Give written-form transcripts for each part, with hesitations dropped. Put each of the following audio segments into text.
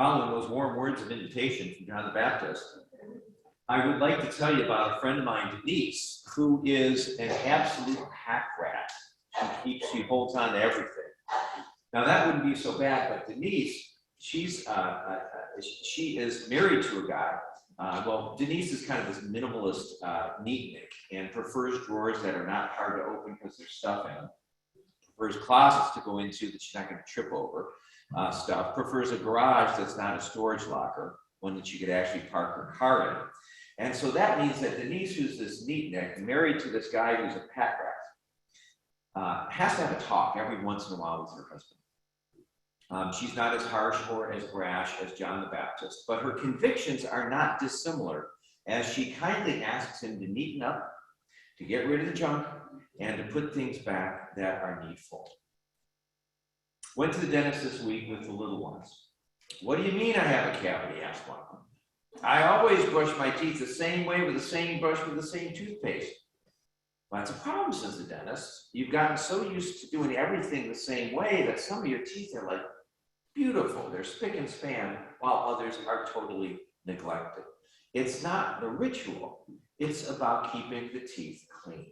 Following those warm words of invitation from John the Baptist, I would like to tell you about a friend of mine, Denise, who is an absolute pack rat. She holds on to everything. Now that wouldn't be so bad, but Denise, she is married to a guy. Well, Denise is kind of this minimalist neatnik and prefers drawers that are not hard to open because there's stuff in them. Prefers closets to go into that she's not going to trip over. Stuff. Prefers a garage that's not a storage locker, one that you could actually park her car in. And so that means that Denise, who's this neatnik, married to this guy who's a pack rat, has to have a talk every once in a while with her husband. She's not as harsh or as brash as John the Baptist, but her convictions are not dissimilar, as she kindly asks him to neaten up, to get rid of the junk, and to put things back that are needful. Went to the dentist this week with the little ones. What do you mean I have a cavity? Asked one of them. I always brush my teeth the same way with the same brush with the same toothpaste. Well, that's a problem, says the dentist. You've gotten so used to doing everything the same way that some of your teeth are like beautiful. They're spick and span, while others are totally neglected. It's not the ritual. It's about keeping the teeth clean.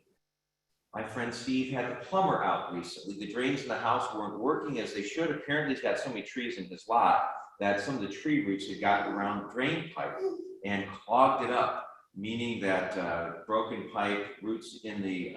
My friend Steve had the plumber out recently. The drains in the house weren't working as they should. Apparently, he's got so many trees in his lot that some of the tree roots had gotten around the drain pipe and clogged it up, meaning that broken pipe, roots in the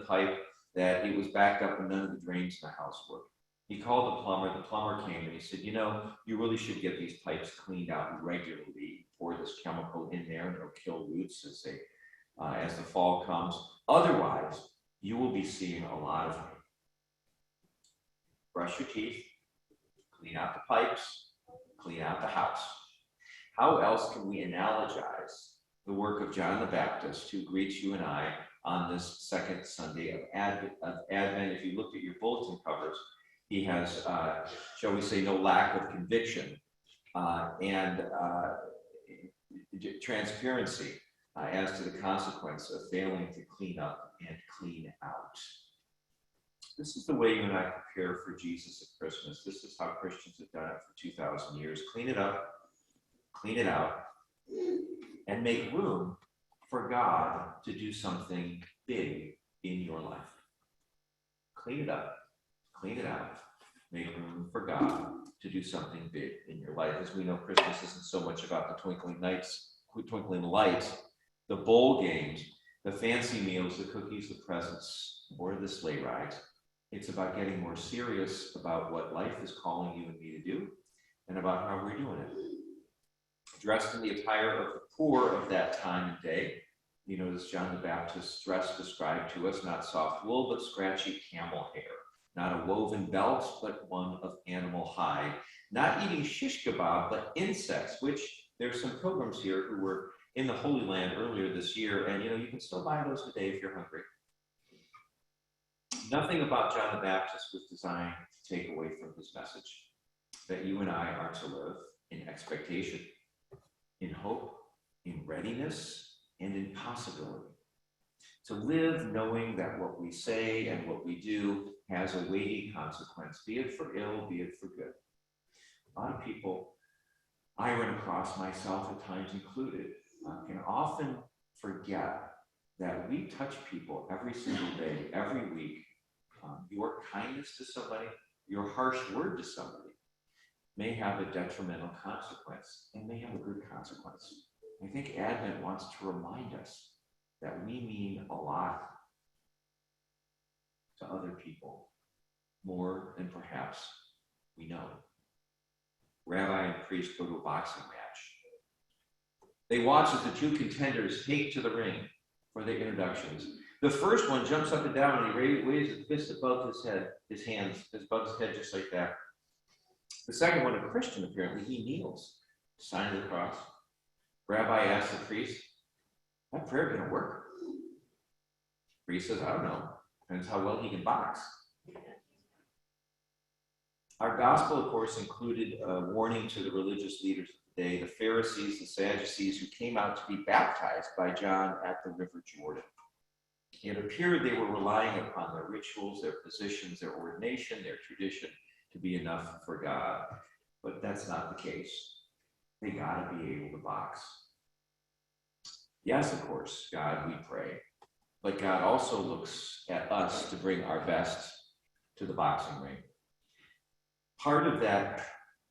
pipe, that it was backed up and none of the drains in the house worked. He called the plumber. The plumber came and he said, you really should get these pipes cleaned out regularly. Pour this chemical in there and it'll kill roots as the fall comes. Otherwise, you will be seeing a lot of rain. Brush your teeth, clean out the pipes, clean out the house. How else can we analogize the work of John the Baptist, who greets you and I on this second Sunday of Advent? If you looked at your bulletin covers, he has, shall we say, no lack of conviction and transparency as to the consequence of failing to clean up and clean out. This is the way you and I prepare for Jesus at Christmas. This is how Christians have done it for 2,000 years. Clean it up, clean it out, and make room for God to do something big in your life. Clean it up, clean it out, make room for God to do something big in your life. As we know, Christmas isn't so much about the twinkling lights, the bowl games, the fancy meals, the cookies, the presents, or the sleigh rides. It's about getting more serious about what life is calling you and me to do and about how we're doing it. Dressed in the attire of the poor of that time and day, you notice John the Baptist's dress described to us, not soft wool, but scratchy camel hair. Not a woven belt, but one of animal hide. Not eating shish kebab, but insects, which there's some pilgrims here who were in the Holy Land earlier this year, and you can still buy those today if you're hungry. Nothing about John the Baptist was designed to take away from his message, that you and I are to live in expectation, in hope, in readiness, and in possibility. To live knowing that what we say and what we do has a weighty consequence, be it for ill, be it for good. A lot of people I run across, myself at times included, can often forget that we touch people every single day, every week. Your kindness to somebody, your harsh word to somebody may have a detrimental consequence and may have a good consequence. I think Advent wants to remind us that we mean a lot to other people, more than perhaps we know. Rabbi and priest go to a boxing match. They watch as the two contenders take to the ring for their introductions. The first one jumps up and down and he waves his fist above his head, his hands above his head just like that. The second one, a Christian apparently, he kneels, sign of the cross. Rabbi asks the priest, that prayer going to work? The priest says, I don't know. Depends how well he can box. Our gospel, of course, included a warning to the religious leaders of the day, the Pharisees, the Sadducees, who came out to be baptized by John at the River Jordan. It appeared they were relying upon their rituals, their positions, their ordination, their tradition to be enough for God. but that's not the case. They got to be able to box. Yes, of course, God, we pray, but God also looks at us to bring our best to the boxing ring. Part of that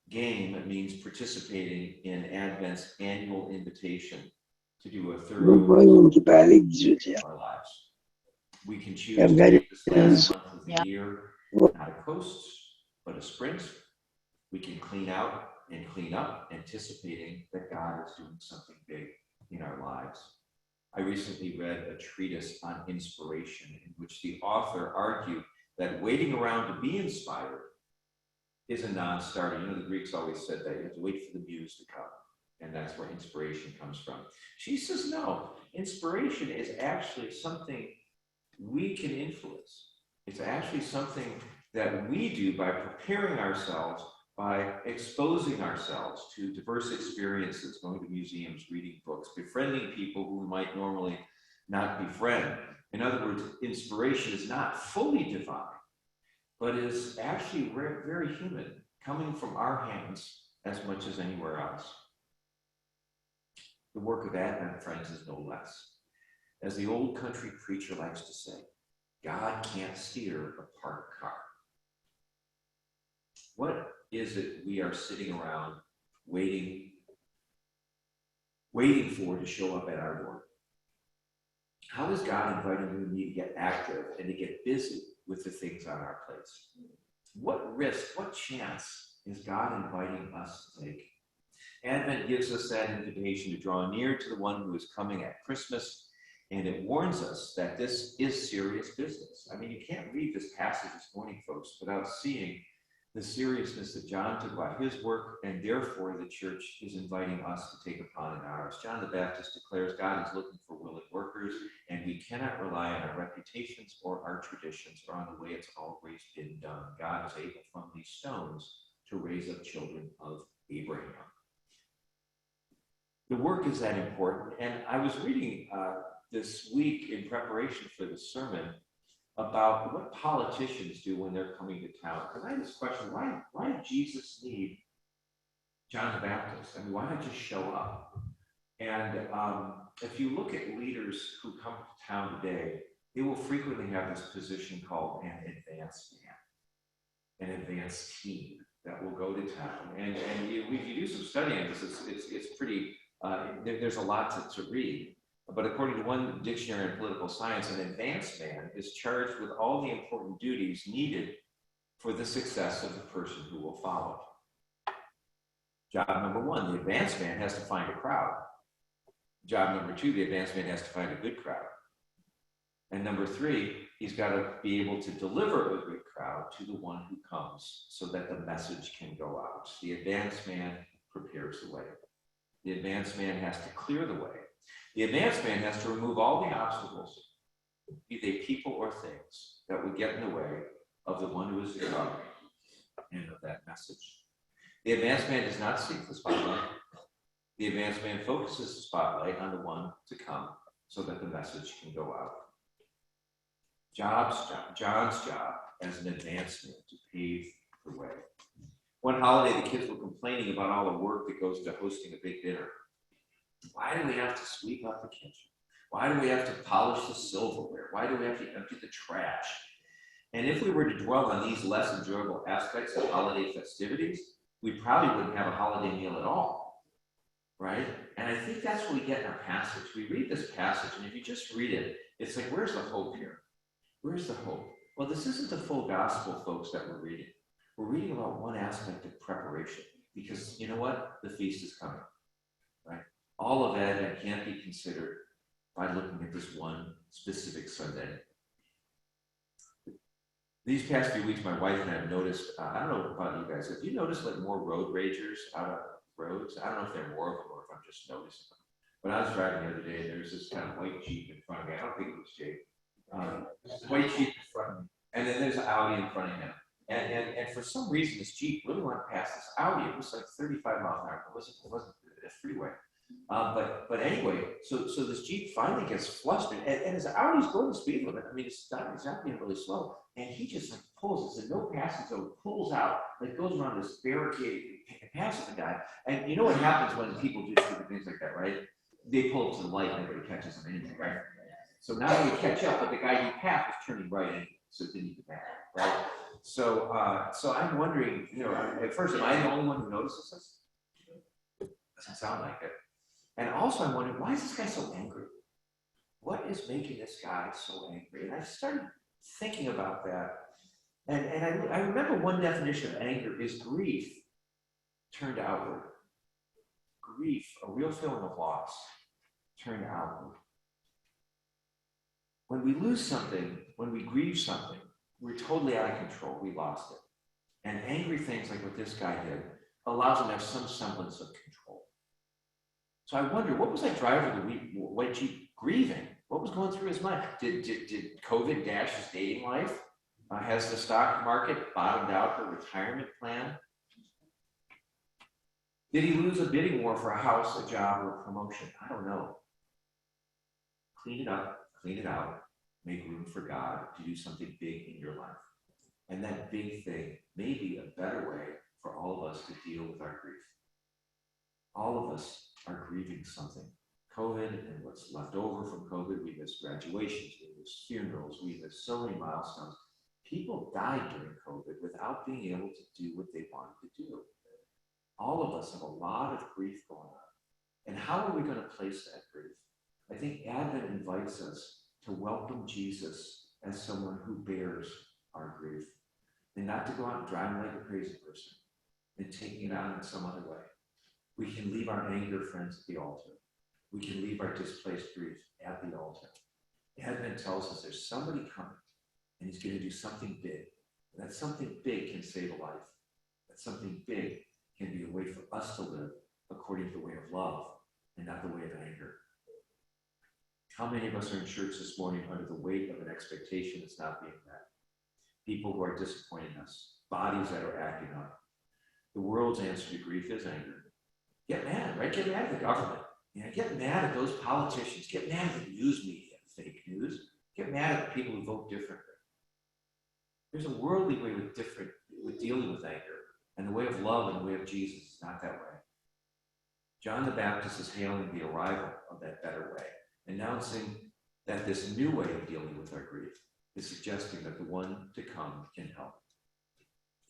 game means participating in Advent's annual invitation to do a thorough of our lives. We can choose to make this last month of the year not a coast, but a sprint. We can clean out and clean up, anticipating that God is doing something big in our lives. I recently read a treatise on inspiration in which the author argued that waiting around to be inspired is a non-starter. You know, the Greeks always said that you have to wait for the muse to come, and that's where inspiration comes from. She says, no, inspiration is actually something we can influence. It's actually something that we do by preparing ourselves, by exposing ourselves to diverse experiences, going to museums, reading books, befriending people who we might normally not befriend. In other words, inspiration is not fully divine, but is actually very human, coming from our hands as much as anywhere else. The work of Advent, friends, is no less. As the old country preacher likes to say, God can't steer a parked car. What is it we are sitting around waiting for to show up at our door? How is God inviting you and me to get active and to get busy with the things on our plates? What risk, what chance is God inviting us to take? Advent gives us that invitation to draw near to the one who is coming at Christmas, and it warns us that this is serious business. I mean, you can't read this passage this morning, folks, without seeing the seriousness that John took about his work, and therefore the church is inviting us to take upon in ours. John the Baptist declares God is looking for willing workers, and we cannot rely on our reputations or our traditions or on the way it's always been done. God is able from these stones to raise up children of Abraham. The work is that important, and I was reading this week in preparation for the sermon about what politicians do when they're coming to town. Because I had this question, why did Jesus need John the Baptist? I mean, why not just show up? And if you look at leaders who come to town today, they will frequently have this position called an advance man, an advance team that will go to town. And if you do some studying on this, it's pretty, there's a lot to read. But according to one dictionary in political science, an advance man is charged with all the important duties needed for the success of the person who will follow. Job number one, the advance man has to find a crowd. Job number two, the advance man has to find a good crowd. And number three, he's got to be able to deliver a good crowd to the one who comes so that the message can go out. The advance man prepares the way. The advance man has to clear the way. The advance man has to remove all the obstacles, be they people or things, that would get in the way of the one who is to come and of that message. The advance man does not seek the spotlight. The advance man focuses the spotlight on the one to come so that the message can go out. John's job as an advance man to pave the way. One holiday, the kids were complaining about all the work that goes to hosting a big dinner. Why do we have to sweep up the kitchen? Why do we have to polish the silverware? Why do we have to empty the trash? And if we were to dwell on these less enjoyable aspects of holiday festivities, we probably wouldn't have a holiday meal at all, right? And I think that's what we get in our passage. We read this passage, and if you just read it, it's like, where's the hope here? Where's the hope? Well, this isn't the full gospel, folks, that we're reading. We're reading about one aspect of preparation, because you know what? The feast is coming, right? All of Advent can't be considered by looking at this one specific Sunday. These past few weeks, my wife and I have noticed, I don't know about you guys, have you noticed like more road ragers out on roads? I don't know if there are more of them or if I'm just noticing them. But I was driving the other day, and there was this kind of white Jeep in front of me. I don't think it was Jake. White Jeep in front of me. And then there's an Audi in front of him. And for some reason, this Jeep really went past this Audi. It was like 35 miles an hour. It wasn't a freeway. But anyway, so this Jeep finally gets flustered, and as Audi's going the speed limit, I mean, it's not being really slow, and he just like pulls, it's a no passing zone, pulls out, like goes around this barricade, passes the guy, and you know what happens when people do stupid things like that, right? They pull up to the light, and everybody catches them anyway, right? So now they catch up, but the guy he passed is turning right in, so it didn't even matter, right? So I'm wondering, you know, at first, am I the only one who notices this? Doesn't sound like it. And also I'm wondering, why is this guy so angry? What is making this guy so angry? And I started thinking about that. And I remember one definition of anger is grief turned outward. Grief, a real feeling of loss, turned outward. When we lose something, when we grieve something, we're totally out of control. We lost it. And angry things like what this guy did allows him to have some semblance of control. So I wonder, what was that driver of the week? Was he grieving? What was going through his mind? Did COVID dash his dating life? Has the stock market bottomed out for a retirement plan? Did he lose a bidding war for a house, a job, or a promotion? I don't know. Clean it up, clean it out, make room for God to do something big in your life. And that big thing may be a better way for all of us to deal with our grief. All of us are grieving something. COVID and what's left over from COVID, we miss graduations, we miss funerals, we miss so many milestones. People died during COVID without being able to do what they wanted to do. All of us have a lot of grief going on. And how are we going to place that grief? I think Advent invites us to welcome Jesus as someone who bears our grief, and not to go out and driving like a crazy person and taking it out in some other way. We can leave our anger, friends, at the altar. We can leave our displaced grief at the altar. Advent tells us there's somebody coming, and he's going to do something big. And that something big can save a life. That something big can be a way for us to live according to the way of love and not the way of anger. How many of us are in church this morning under the weight of an expectation that's not being met? People who are disappointing us, bodies that are acting up. The world's answer to grief is anger. Get mad, right? Get mad at the government. You know, get mad at those politicians. Get mad at the news media, fake news. Get mad at the people who vote differently. There's a worldly way with dealing with anger, and the way of love and the way of Jesus is not that way. John the Baptist is hailing the arrival of that better way, announcing that this new way of dealing with our grief is suggesting that the one to come can help.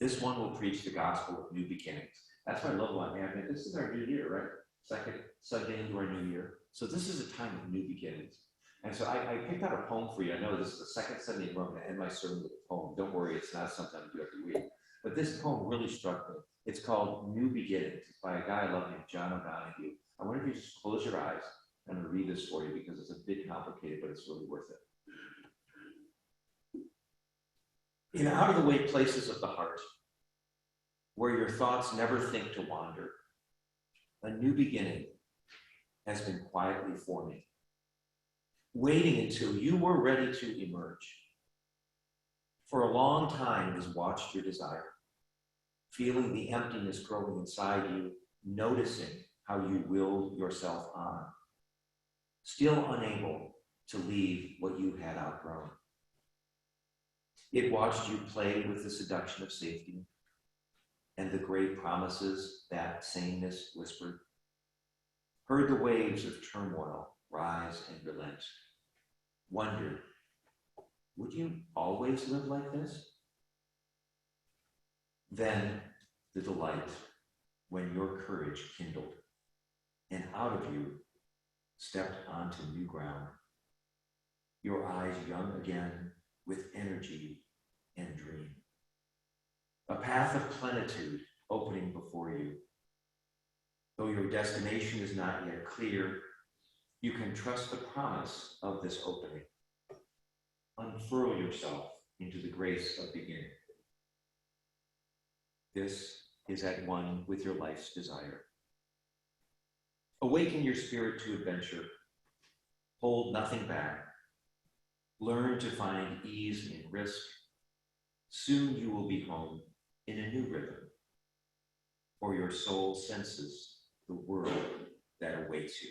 This one will preach the gospel of new beginnings. That's why I love one, man. This is our new year, right? Second Sunday into our new year. So this is a time of new beginnings. And so I picked out a poem for you. I know this is the second Sunday in a row. I'm going to end my sermon with a poem. Don't worry, it's not something I do every week. But this poem really struck me. It's called New Beginnings. It's by a guy I love named John O'Donohue. I wonder if you just close your eyes. I'm going to read this for you because it's a bit complicated, but it's really worth it. In out-of-the-way places of the heart, where your thoughts never think to wander, a new beginning has been quietly forming, waiting until you were ready to emerge. For a long time, it has watched your desire, feeling the emptiness growing inside you, noticing how you will yourself on, still unable to leave what you had outgrown. It watched you play with the seduction of safety and the great promises that sameness whispered, heard the waves of turmoil rise and relent, wondered, would you always live like this? Then the delight when your courage kindled, and out of you stepped onto new ground, your eyes young again with energy and dream. A path of plenitude opening before you. Though your destination is not yet clear, you can trust the promise of this opening. Unfurl yourself into the grace of beginning. This is at one with your life's desire. Awaken your spirit to adventure. Hold nothing back. Learn to find ease in risk. Soon you will be home in a new rhythm, for your soul senses the world that awaits you.